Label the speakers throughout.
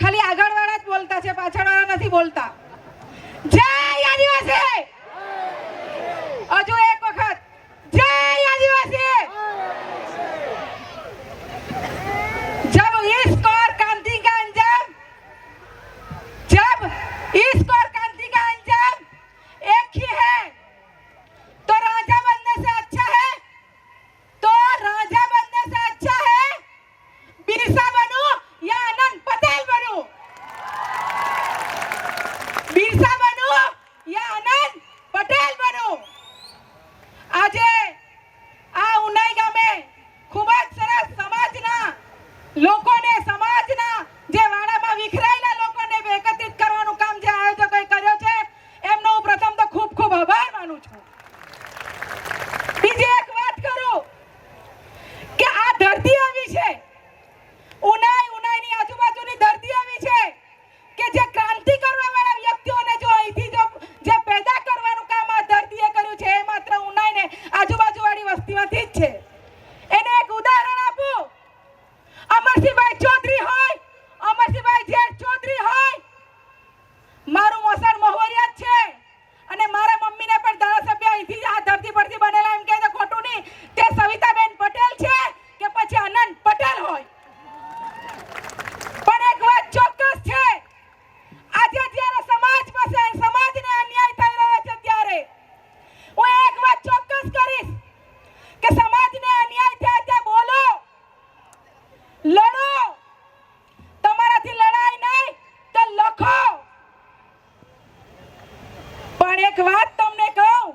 Speaker 1: ખાલી આગળવાળા જ બોલતા છે, પાછળવાળા નથી બોલતા. જય આદિવાસી! હજુ એક વખત જય આદિવાસી! जब इश्क और क्रांति का अंजाम एक ही है तो राजा बनने से अच्छा है बिरसा बनूं या आनंद पटेल बनूं? बिरसा बनूं या आनंद पटेल बनूं? આજે આ ઉનાઈ ગામે ખૂબ જ સરસ સમાજના લોકોને, સમાજના જે વાડામાં વિખરાયેલા લોકોને એકત્રિત કરવાનું કામ જે આયોજકોએ કર્યો છે એમનો હું પ્રથમ તો ખૂબ ખૂબ આભાર માનું છું. બીજી એક વાત કરું કે આ ધરતી આવી છે, ઉનાઈની આજુબાજુની ધરતી આવી છે કે જે ક્રાંતિ કરવાવાળા વ્યક્તિઓને જો અહીંથી જે પેદા કરવાનું કામ આ ધરતીએ કર્યું છે એ માત્ર ઉનાઈને આજુબાજુવાળી વસ્તીમાંથી જ છે. એને એક ઉદાહરણ આપું. અમરસિંહભાઈ ચૌધરી હોય, અમરસિંહભાઈ જેઠ ચૌધરી હોય, મારું મોસાળ મહુરિયા છે અને મારા મમ્મીને પણ ધારાસભ્ય અહીંથી આ ધરતી પરથી બનેલા એમ કહે છે, ખોટું નહીં. તે સવિતાબેન પટેલ છે કે પછી આનંદ પટેલ હોય. પણ એક વાત ચોક્કસ છે, આજે જ્યારે સમાજને અન્યાય થઈ રહ્યો છે ત્યારે હું એક વાત ચોક્કસ કરીશ કે સમાજને અન્યાય થાય તે બોલો, લડો. તમારાથી લડાઈ નહીં તો લખો. પણ એક વાત તમને કહું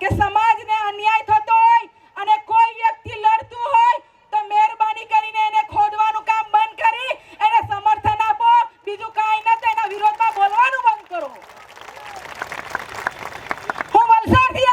Speaker 1: કે સમાજને અન્યાય થતો હોય અને કોઈ વ્યક્તિ લડતું હોય તો મહેરબાની કરીને એને ખોદવાનું કામ બંધ કરી એને સમર્થન આપો. બીજું કાંઈ નથી, એના વિરોધમાં બોલવાનું બંધ કરો. હું વલસાડથી